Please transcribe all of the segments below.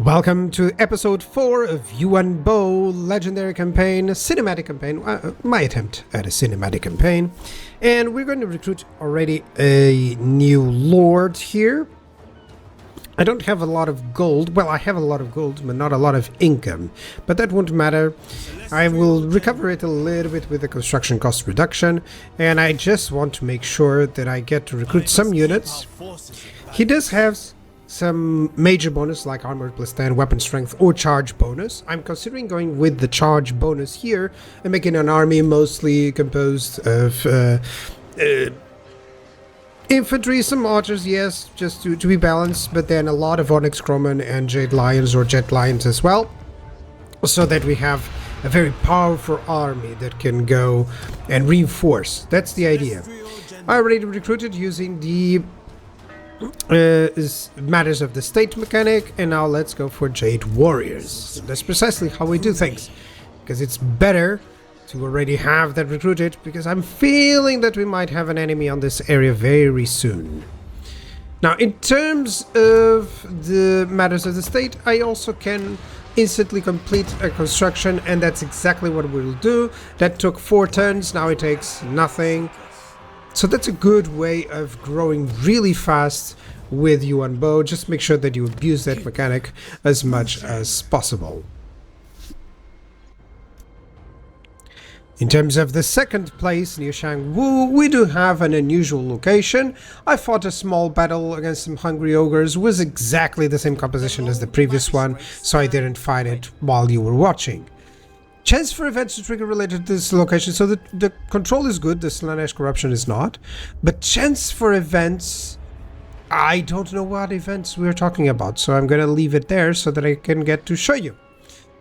Welcome to episode 4 of Yuan Bo Legendary Campaign, Cinematic Campaign, my attempt at a cinematic campaign. And we're going to recruit already a new lord here. I don't have a lot of gold. Well, I have a lot of gold, but not a lot of income. But that won't matter. I will recover it a little bit with the construction cost reduction. And I just want to make sure that I get to recruit some units. He does have some major bonus like armor plus 10, weapon strength, or charge bonus. I'm considering going with the charge bonus here and making an army mostly composed of infantry, some archers, yes, just to be balanced, but then a lot of Onyx Crowmen and Jade Lions or Jet Lions as well, so that we have a very powerful army that can go and reinforce. That's the idea. I already recruited using the Matters of the State mechanic, and now let's go for Jade Warriors. That's precisely how we do things, because it's better to already have that recruited, because I'm feeling that we might have an enemy on this area very soon. Now, in terms of the Matters of the State, I also can instantly complete a construction, and that's exactly what we'll do. That took 4 turns, now it takes nothing. So that's a good way of growing really fast with Yuan Bo. Just make sure that you abuse that mechanic as much as possible. In terms of the second place, near Shangwu, we do have an unusual location. I fought a small battle against some hungry ogres. It was exactly the same composition as the previous one, so I didn't fight it while you were watching. Chance for events to trigger related to this location, so the control is good, the Slanesh corruption is not. But chance for events, I don't know what events we're talking about, so I'm gonna leave it there so that I can get to show you.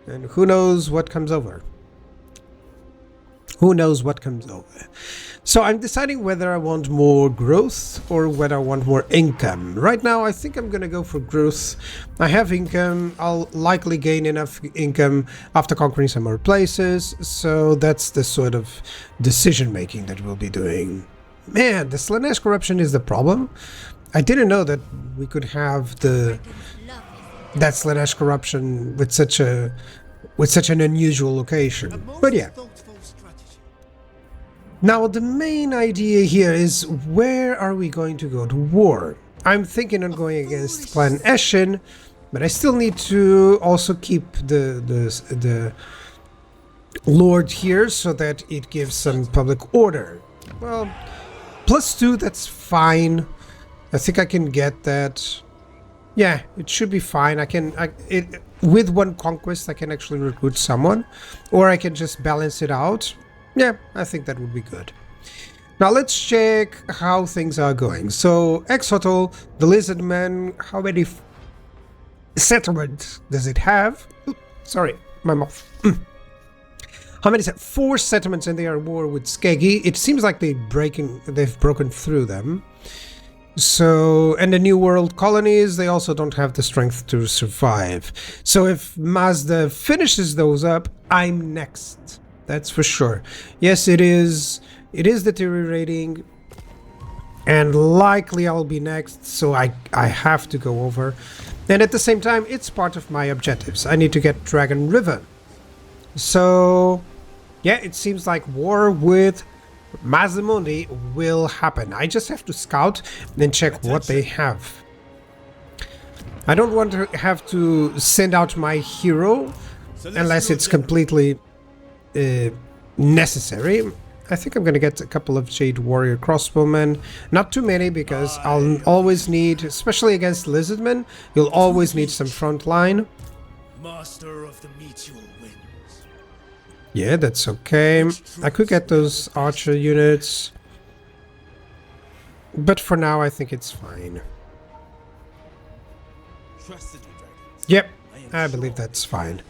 And who knows what comes over. Who knows what comes over. So I'm deciding whether I want more growth or whether I want more income. Right now I think I'm gonna go for growth. I have income, I'll likely gain enough income after conquering some more places, so that's the sort of decision making that we'll be doing. Man, the Slanesh corruption is the problem. I didn't know that we could have that Slanesh corruption with such an unusual location. But yeah. Now, the main idea here is, where are we going to go to war? I'm thinking of going against Clan Eshin, but I still need to also keep the Lord here so that it gives some public order. Well, +2, that's fine. I think I can get that. Yeah, it should be fine. With one conquest, I can actually recruit someone, or I can just balance it out. Yeah, I think that would be good. Now let's check how things are going. So, Exotl, the Lizard Man, how many settlements does it have? Oops, sorry, my mouth. How many? 4 settlements, and they are at war with Skeggy. It seems like they've broken through them. So, and the New World colonies, they also don't have the strength to survive. So if Mazda finishes those up, I'm next. That's for sure. Yes, it is deteriorating, and likely I'll be next, so I have to go over. And at the same time, it's part of my objectives. I need to get Dragon River. So, yeah, it seems like war with Mazimundi will happen. I just have to scout and check what they have. I don't want to have to send out my hero unless it's completely necessary. I think I'm gonna get a couple of Jade Warrior crossbowmen. Not too many, because I'll always need, especially against Lizardmen, you'll always need some front line. Master of the Meteor wins. Yeah, that's okay. I could get those archer units, but for now I think it's fine. Yep, I believe that's fine.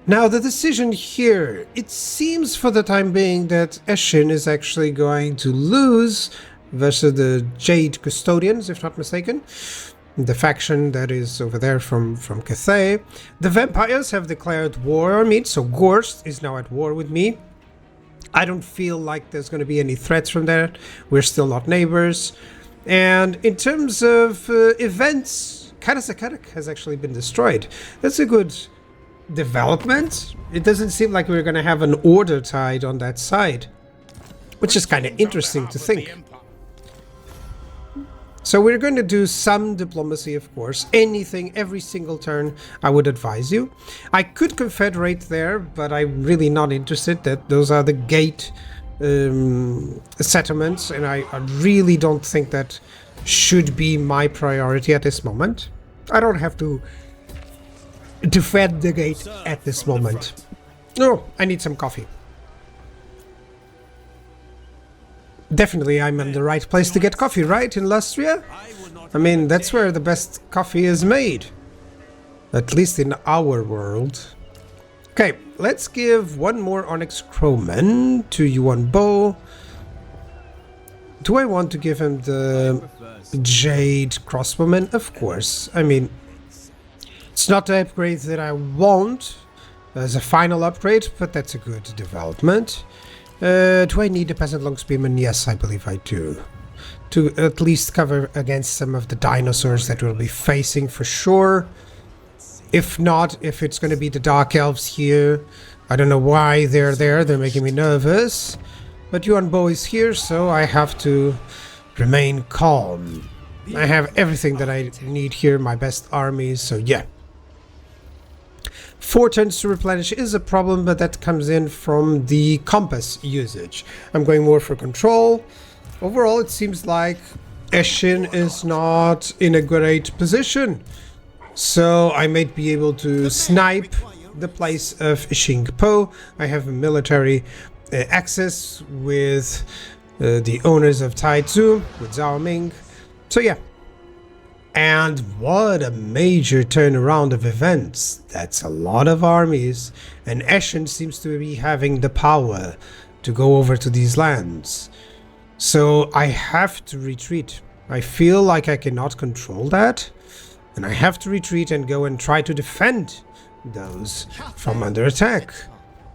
Now, the decision here, it seems for the time being that Eshin is actually going to lose versus the Jade Custodians, if not mistaken. The faction that is over there from Cathay. The vampires have declared war on me, so Gorst is now at war with me. I don't feel like there's going to be any threats from there. We're still not neighbors. And in terms of events, Karasakarak has actually been destroyed. That's a good development. It doesn't seem like we're going to have an order tide on that side, which is kind of interesting to think. So we're going to do some diplomacy, of course. Anything, every single turn, I would advise you. I could confederate there, but I'm really not interested. That those are the gate settlements, and I really don't think that should be my priority at this moment. I don't have to defend the gate at this moment. Oh, I need some coffee. Definitely, I'm in the right place to get coffee, right? In Lustria? I mean, that's where the best coffee is made. At least in our world. Okay, let's give one more Onyx Crowman to Yuan Bo. Do I want to give him the Jade Crossbowman? Of course. I mean, it's not the upgrade that I want as a final upgrade, but that's a good development. Do I need a Peasant Longspearman? Yes, I believe I do. To at least cover against some of the dinosaurs that we'll be facing for sure. If not, if it's going to be the Dark Elves here, I don't know why they're there, they're making me nervous. But Yuan Bo is here, so I have to remain calm. I have everything that I need here, my best armies, so yeah. 4 turns to replenish is a problem, but that comes in from the compass usage. I'm going more for control. Overall, it seems like Eshin is not in a great position. So I might be able to snipe the place of Xingpo. I have a military access with the owners of Taizu, with Zhao Ming. So yeah. And what a major turnaround of events. That's a lot of armies. And Eshin seems to be having the power to go over to these lands. So I have to retreat. I feel like I cannot control that. And I have to retreat and go and try to defend those from under attack.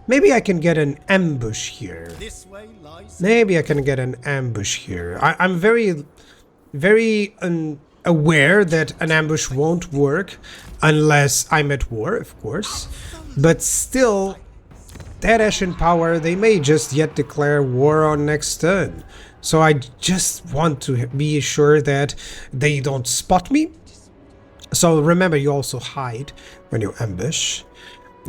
Maybe I can get an ambush here. Maybe I can get an ambush here. I'm very aware that an ambush won't work unless I'm at war, of course. But still, that Eshin power, they may just yet declare war on next turn. So I just want to be sure that they don't spot me. So remember, you also hide when you ambush.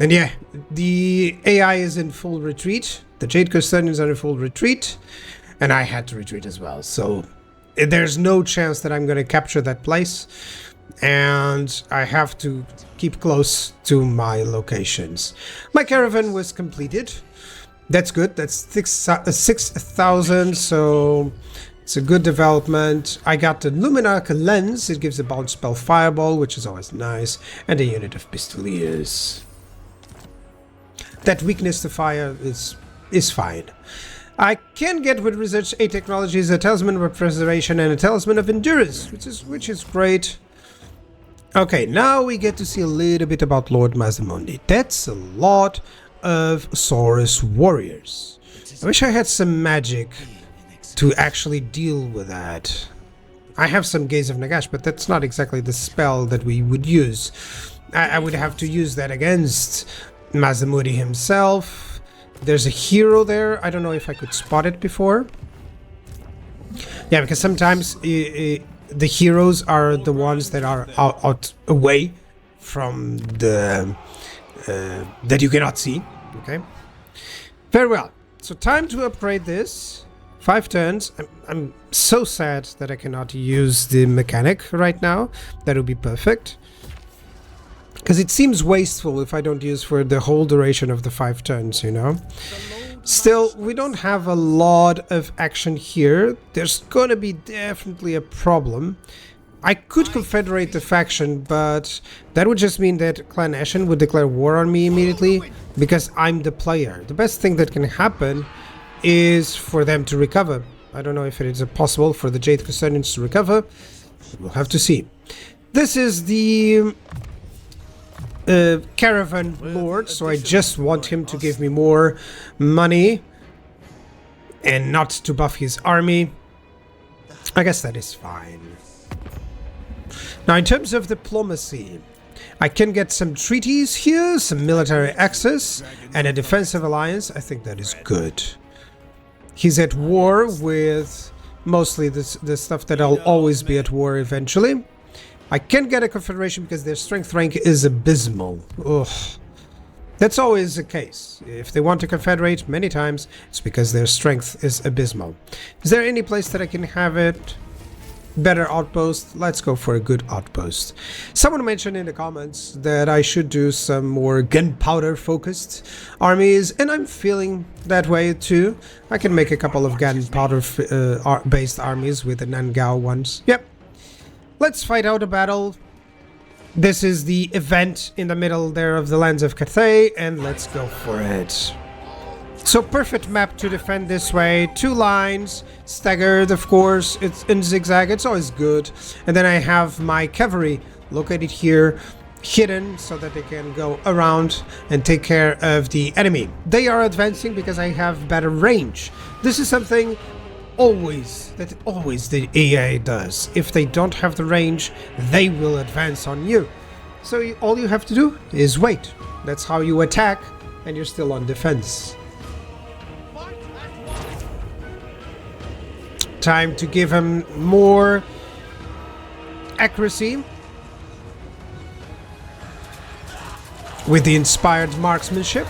And yeah, the AI is in full retreat. The Jade Custodians are in full retreat. And I had to retreat as well. So there's no chance that I'm going to capture that place. And I have to keep close to my locations. My caravan was completed. That's good. That's 6,000. So it's a good development. I got the Luminarch lens. It gives a bounce spell fireball, which is always nice. And a unit of pistoliers. That weakness to fire is fine. I can get with Research 8 technologies a Talisman of Preservation and a Talisman of Endurance, which is great. Okay, now we get to see a little bit about Lord Masamundi. That's a lot of Saurus warriors. I wish I had some magic to actually deal with that. I have some Gaze of Nagash, but that's not exactly the spell that we would use. I would have to use that against Masamudi himself. There's a hero there. I don't know if I could spot it before. Yeah, because sometimes the heroes are the ones that are out away from the that you cannot see. Okay, very well. So time to upgrade this. 5 turns. I'm so sad that I cannot use the mechanic right now. That would be perfect. Because it seems wasteful if I don't use for the whole duration of the 5 turns, you know. Still, we don't have a lot of action here. There's gonna be definitely a problem. I could confederate the faction, but that would just mean that Clan Eshin would declare war on me immediately because I'm the player. The best thing that can happen is for them to recover. I don't know if it is possible for the Jade Custodians to recover. We'll have to see. This is the Caravan Lord, so I just want him to give me more money and not to buff his army. I guess that is fine. Now, in terms of diplomacy, I can get some treaties here, some military access, and a defensive alliance. I think that is good. He's at war with mostly the stuff that I'll always be at war eventually. I can get a confederation because their strength rank is abysmal. Ugh. That's always the case. If they want to confederate many times, it's because their strength is abysmal. Is there any place that I can have it? Better outpost? Let's go for a good outpost. Someone mentioned in the comments that I should do some more gunpowder focused armies, and I'm feeling that way too. I can make a couple of gunpowder based armies with the Nangao ones. Yep. Let's fight out a battle. This is the event in the middle there of the lands of Cathay, and let's go for it. So perfect map to defend this way. 2 lines, staggered of course, it's in zigzag, it's always good. And then I have my cavalry located here, hidden, so that they can go around and take care of the enemy. They are advancing because I have better range. This is something always the EA does. If they don't have the range, they will advance on you. So all you have to do is wait. That's how you attack, and you're still on defense. Time to give him more accuracy with the inspired marksmanship.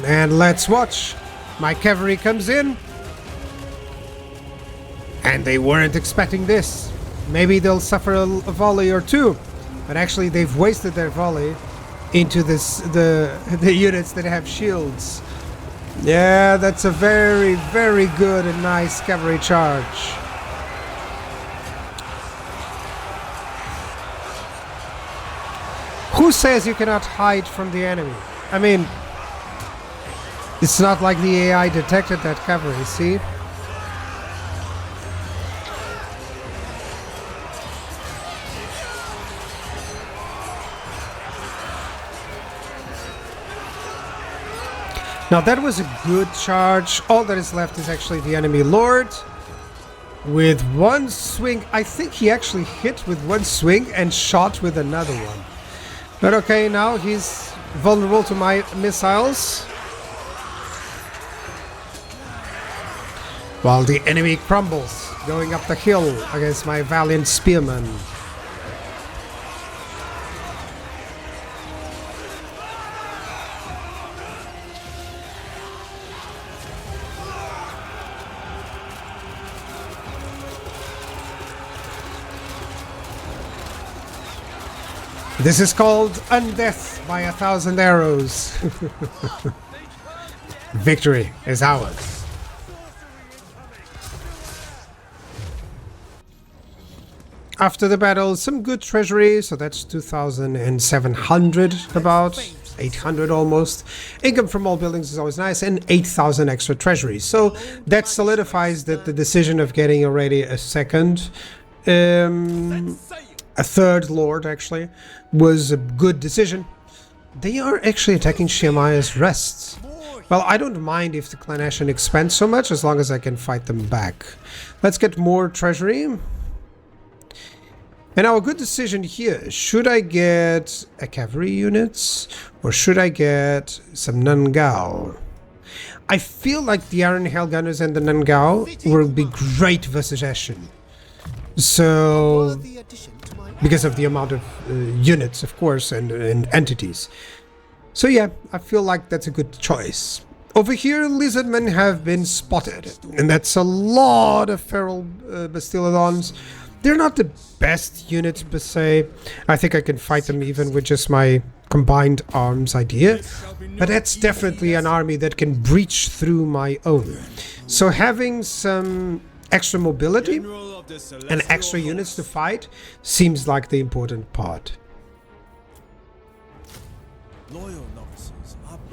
And let's watch. My cavalry comes in. And they weren't expecting this. Maybe they'll suffer a volley or two. But actually they've wasted their volley into the units that have shields. Yeah, that's a very, very good and nice cavalry charge. Who says you cannot hide from the enemy? I mean, it's not like the AI detected that cavalry, see? Now that was a good charge. All that is left is actually the enemy lord. With one swing, I think he actually hit with one swing and shot with another one. But okay, now he's vulnerable to my missiles. While the enemy crumbles, going up the hill against my valiant spearmen. This is called undeath by 1,000 arrows. Victory is ours. After the battle, some good treasury, so that's 2,700 about, 800 almost. Income from all buildings is always nice, and 8,000 extra treasury. So that solidifies that the decision of getting already a second, a third lord actually, was a good decision. They are actually attacking Shemaya's rests. Well, I don't mind if the clan Ashen expands so much, as long as I can fight them back. Let's get more treasury. And now a good decision here. Should I get a cavalry units or should I get some Nangao? I feel like the Iron Hell Gunners and the Nangao will be great versus Ashen. So, because of the amount of units, of course, and entities. So yeah, I feel like that's a good choice. Over here, lizardmen have been spotted, and that's a lot of feral Bastillodons. They're not the best units per se. I think I can fight them even with just my combined arms idea. But that's definitely an army that can breach through my own. So having some extra mobility and extra units to fight seems like the important part.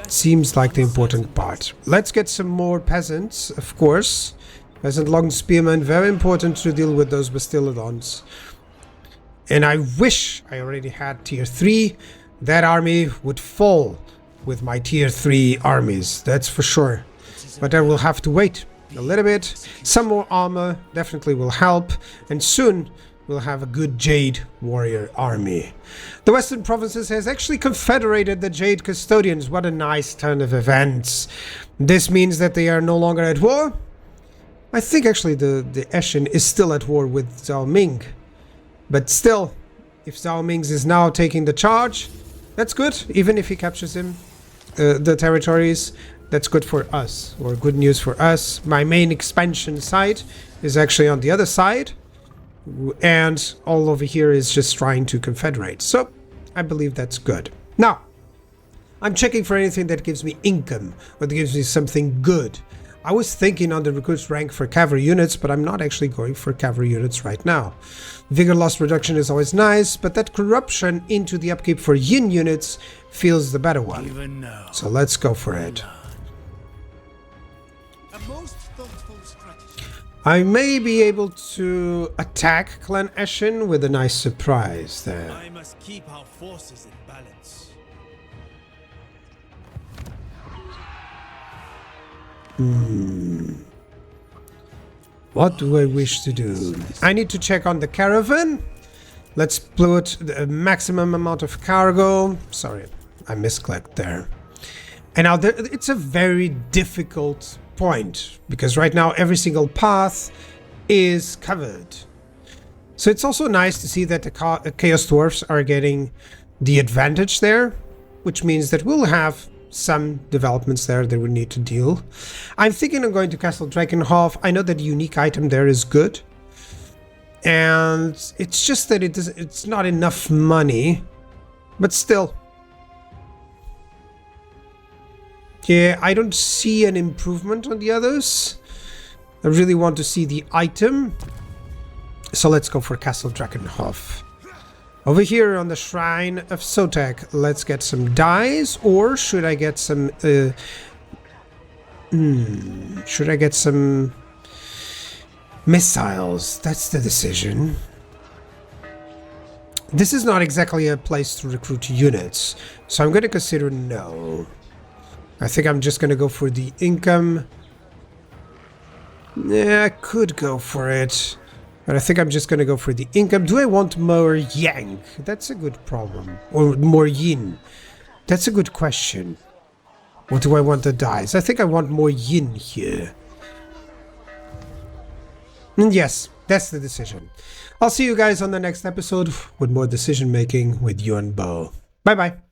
Seems like the important part. Let's get some more peasants, of course. Peasant long spearmen, very important to deal with those Bastillodons. And I wish I already had tier 3. That army would fall with my tier 3 armies, that's for sure. But I will have to wait a little bit. Some more armor definitely will help. And soon we'll have a good Jade warrior army. The Western Provinces has actually confederated the Jade Custodians. What a nice turn of events. This means that they are no longer at war. I think actually the Eshin is still at war with Zhao Ming. But still, if Zhao Ming is now taking the charge, that's good. Even if he captures him, the territories, that's good for us, or good news for us. My main expansion site is actually on the other side, and all over here is just trying to confederate. So I believe that's good. Now, I'm checking for anything that gives me income, or that gives me something good. I was thinking on the recruits rank for cavalry units, but I'm not actually going for cavalry units right now. Vigor loss reduction is always nice, but that corruption into the upkeep for yin units feels the better one. So let's go for it. I may be able to attack Clan Eshin with a nice surprise there. I must keep our forces in balance. What do I wish to do? I need to check on the caravan. Let's put the maximum amount of cargo. Sorry, I misclicked there. And now it's a very difficult point, because right now every single path is covered. So it's also nice to see that the Chaos Dwarfs are getting the advantage there, which means that we'll have some developments there that we need to deal. I'm thinking of going to Castle Drakenhof. I know that the unique item there is good, and it's just that it's not enough money, but still. Yeah, I don't see an improvement on the others. I really want to see the item. So let's go for Castle Drakenhof. Over here on the Shrine of Sotek, let's get some dice, or should I get some... should I get some missiles? That's the decision. This is not exactly a place to recruit units, so I'm going to consider no. I think I'm just going to go for the income. Yeah, I could go for it. But I think I'm just going to go for the income. Do I want more yang? That's a good problem. Or more yin? That's a good question. Or do I want the dice? I think I want more yin here. And yes, that's the decision. I'll see you guys on the next episode with more decision making with Yuan Bo. Bye bye.